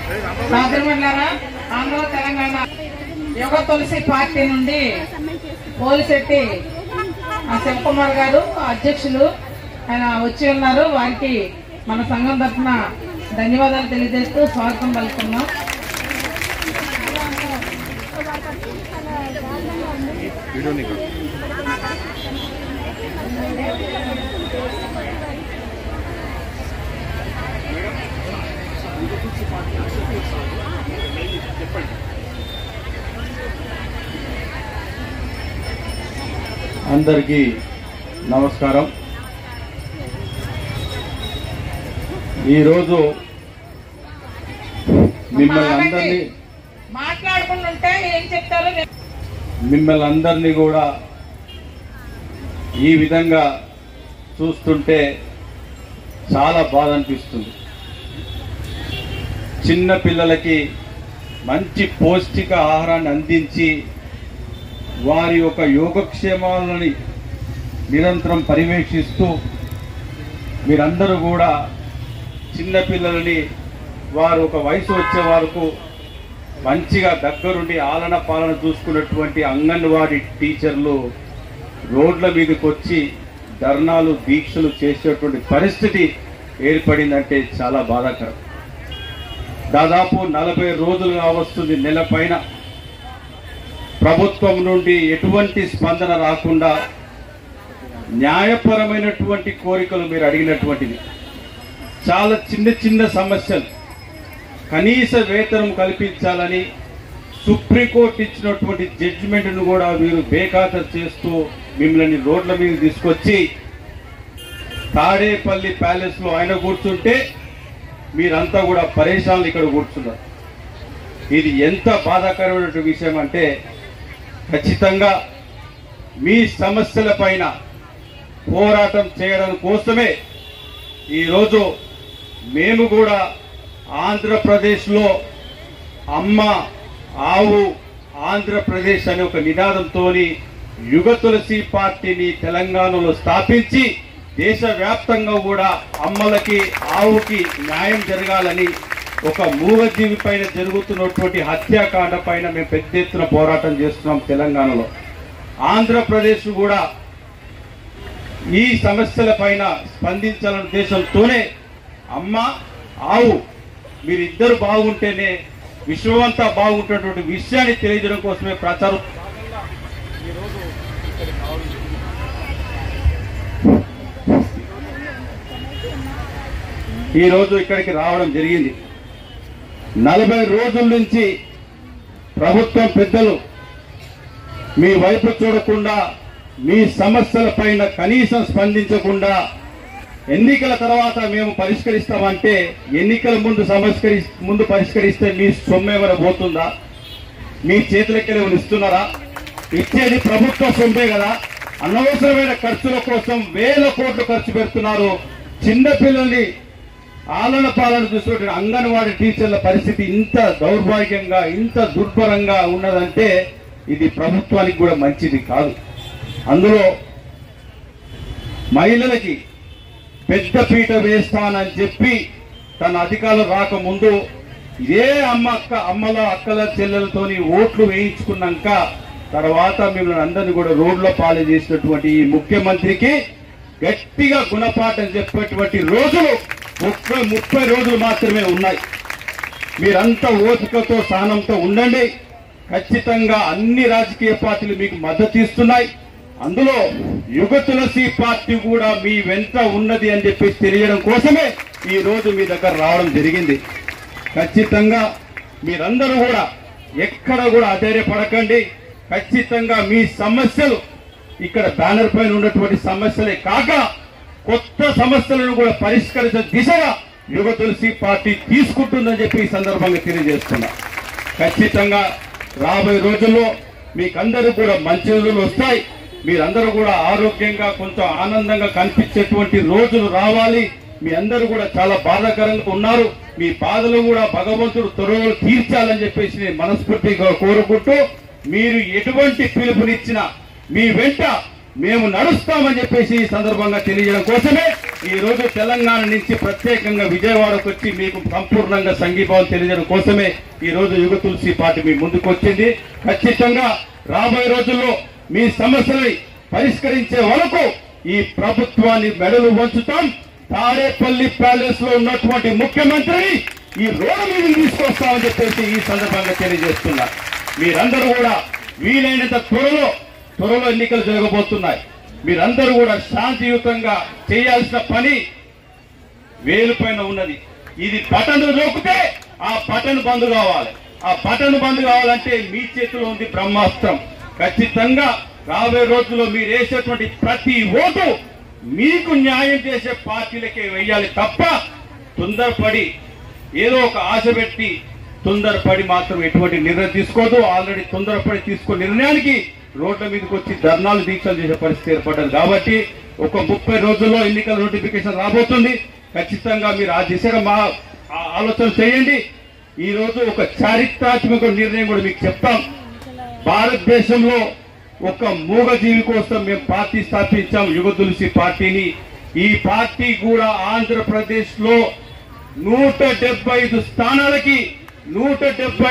సాదరమల్లారా ఆంధ్ర తెలంగాణ యుగ తులసి పార్టీ నుండి పోలిశెట్టి శివకుమార్ గారు అధ్యక్షులు ఆయన వచ్చి ఉన్నారు. వారికి మన సంఘం తరఫున ధన్యవాదాలు తెలియజేస్తూ స్వాగతం పలుకున్నాం. అందరికీ నమస్కారం. ఈరోజు మిమ్మల్ని అందరినీ కూడా ఈ విధంగా చూస్తుంటే చాలా బాధ అనిపిస్తుంది. చిన్న పిల్లలకి మంచి పౌష్టిక ఆహారాన్ని అందించి వారి యొక్క యోగక్షేమాలని నిరంతరం పర్యవేక్షిస్తూ మీరందరూ కూడా చిన్నపిల్లలని వారు ఒక వయసు వచ్చే వరకు మంచిగా దగ్గరుండి ఆలన పాలన చూసుకున్నటువంటి అంగన్వాడీ టీచర్లు రోడ్ల మీదకి వచ్చి ధర్నాలు దీక్షలు చేసేటువంటి పరిస్థితి ఏర్పడిందంటే చాలా బాధాకరం. దాదాపు 40 రోజులుగా వస్తుంది, నెల పైన ప్రభుత్వం నుండి ఎటువంటి స్పందన రాకుండా న్యాయపరమైనటువంటి కోరికలు మీరు అడిగినటువంటిది చాలా చిన్న చిన్న సమస్యలు కనీస వేతనం కల్పించాలని సుప్రీంకోర్టు ఇచ్చినటువంటి జడ్జిమెంట్ను కూడా మీరు బేఖాతరు చేస్తూ మిమ్మల్ని రోడ్ల మీద తీసుకొచ్చి తాడేపల్లి ప్యాలెస్లో ఆయన కూర్చుంటే మీరంతా కూడా పరేషాన్లు ఇక్కడ కూర్చున్నారు. ఇది ఎంత బాధాకరమైన విషయం అంటే ఖచ్చితంగా మీ సమస్యల పైన పోరాటం చేయడం కోసమే ఈరోజు మేము కూడా ఆంధ్రప్రదేశ్లో అమ్మ ఆవు ఆంధ్రప్రదేశ్ అనే ఒక నినాదంతో యుగ తులసి పార్టీని తెలంగాణలో స్థాపించి దేశవ్యాప్తంగా కూడా అమ్మలకి ఆవుకి న్యాయం జరగాలని ఒక మూగజీవి పైన జరుగుతున్నటువంటి హత్యాకాండ పైన మేము పెద్ద ఎత్తున పోరాటం చేస్తున్నాం. తెలంగాణలో ఆంధ్రప్రదేశ్ కూడా ఈ సమస్యల పైన స్పందించాలనే ఉద్దేశంతోనే అమ్మ ఆవు మీరిద్దరు బాగుంటేనే విశ్వమంతా బాగుంటున్నటువంటి విషయాన్ని తెలియజేయడం కోసమే ప్రచారం ఈరోజు ఇక్కడికి రావడం జరిగింది. 40 రోజుల నుంచి ప్రభుత్వం పెద్దలు మీ వైపు చూడకుండా మీ సమస్యల పైన కనీసం స్పందించకుండా ఎన్నికల తర్వాత మేము పరిష్కరిస్తామంటే ఎన్నికల ముందు పరిష్కరిస్తే మీ సొమ్మేమర పోతుందా? మీ చేతులకి ఏమైనా ఇస్తున్నారా? ఇచ్చేది ప్రభుత్వ సొమ్మే కదా. అనవసరమైన ఖర్చుల కోసం వేల కోట్లు ఖర్చు పెడుతున్నారు. చిన్నపిల్లల్ని ఆలన పాలన చూసినటువంటి అంగన్వాడీ టీచర్ల పరిస్థితి ఇంత దౌర్భాగ్యంగా ఇంత దుర్భరంగా ఉన్నదంటే ఇది ప్రభుత్వానికి కూడా మంచిది కాదు. అందులో మహిళలకి పెద్ద పీట వేస్తానని చెప్పి తన అధికారులు రాకముందు ఇదే అమ్మల అక్కల చెల్లెలతోని ఓట్లు వేయించుకున్నాక తర్వాత మిమ్మల్ని అందరినీ కూడా రోడ్ల పాలు చేసినటువంటి ఈ ముఖ్యమంత్రికి గట్టిగా గుణపాఠం చెప్పేటువంటి రోజులు 30 రోజులు మాత్రమే ఉన్నాయి. మీరంతా ఓపికతో సహనంతో ఉండండి. ఖచ్చితంగా అన్ని రాజకీయ పార్టీలు మీకు మద్దతు ఇస్తున్నాయి. అందులో యుగ తులసి పార్టీ కూడా మీ వెంట ఉన్నది అని చెప్పి తెలియడం కోసమే ఈ రోజు మీ దగ్గర రావడం జరిగింది. ఖచ్చితంగా మీరందరూ కూడా ఎక్కడ కూడా అధైర్యపడకండి. ఖచ్చితంగా మీ సమస్యలు ఇక్కడ బ్యానర్ పైన ఉన్నటువంటి సమస్యలే కాక కొత్త సమస్యలను కూడా పరిష్కరించే దిశగా యుగ తులసి పార్టీ తీసుకుంటుందని చెప్పి ఈ సందర్భంగా తెలియజేస్తున్నా. ఖచ్చితంగా రాబోయే రోజుల్లో మీకందరూ కూడా మంచి రోజులు వస్తాయి. మీరందరూ కూడా ఆరోగ్యంగా కొంచెం ఆనందంగా కనిపించేటువంటి రోజులు రావాలి. మీ అందరూ కూడా చాలా బాధాకరంగా ఉన్నారు. మీ బాధలు కూడా భగవంతుడు త్వరలో తీర్చాలని చెప్పేసి నేను మనస్ఫూర్తిగా కోరుకుంటూ మీరు ఎటువంటి పిలుపునిచ్చినా మీ వెంట మేము నడుస్తామని చెప్పేసి ఈ సందర్భంగా తెలియజేయడం కోసమే ఈ రోజు తెలంగాణ నుంచి ప్రత్యేకంగా విజయవాడకు వచ్చి మీకు సంపూర్ణంగా సంఘీభావం తెలియజేయడం కోసమే ఈ రోజు యుగ తులసి పార్టీ మీ ముందుకు వచ్చింది. ఖచ్చితంగా రాబోయే రోజుల్లో మీ సమస్యలని పరిష్కరించే వరకు ఈ ప్రభుత్వాన్ని మెడలు వంచుతాం. తాడేపల్లి ప్యాలెస్ లో ఉన్నటువంటి ముఖ్యమంత్రిని ఈ రోడ్డు మీద తీసుకొస్తామని చెప్పేసి ఈ సందర్భంగా తెలియజేస్తున్నా. మీరందరూ కూడా వీలైనంత త్వరలో ఎన్నికలు జరగబోతున్నాయి. మీరందరూ కూడా శాంతియుతంగా చేయాల్సిన పని వేలుపైన ఉన్నది. ఇది బటన్ నొక్కితే ఆ బటన్ బంద్ కావాలి. ఆ బటన్ బంద్ కావాలంటే మీ చేతిలో ఉంది బ్రహ్మాస్త్రం. ఖచ్చితంగా రాబోయే రోజుల్లో మీరు వేసేటువంటి ప్రతి ఓటు మీకు న్యాయం చేసే పార్టీలకే వెయ్యాలి తప్ప తొందరపడి ఏదో ఒక ఆశ పెట్టి తొందరపడి మాత్రం ఎటువంటి నిర్ణయం తీసుకోదు. ఆల్రెడీ తొందరపడి తీసుకున్న నిర్ణయానికి రోడ్ల మీదకి వచ్చి ధర్నాలు దీక్షలు చేసే పరిస్థితి ఏర్పడ్డది. కాబట్టి ఒక 30 రోజుల్లో ఎన్నికల నోటిఫికేషన్ రాబోతుంది. ఖచ్చితంగా మీరు ఆ దిశగా మా ఆలోచన చేయండి. ఈ రోజు ఒక చారిత్రాత్మక నిర్ణయం కూడా మీకు చెప్తాం. భారతదేశంలో ఒక మూగజీవి కోసం మేము పార్టీ స్థాపించాం, యుగ తులసి పార్టీని. ఈ పార్టీ కూడా ఆంధ్రప్రదేశ్ లో 175 స్థానాలకి 170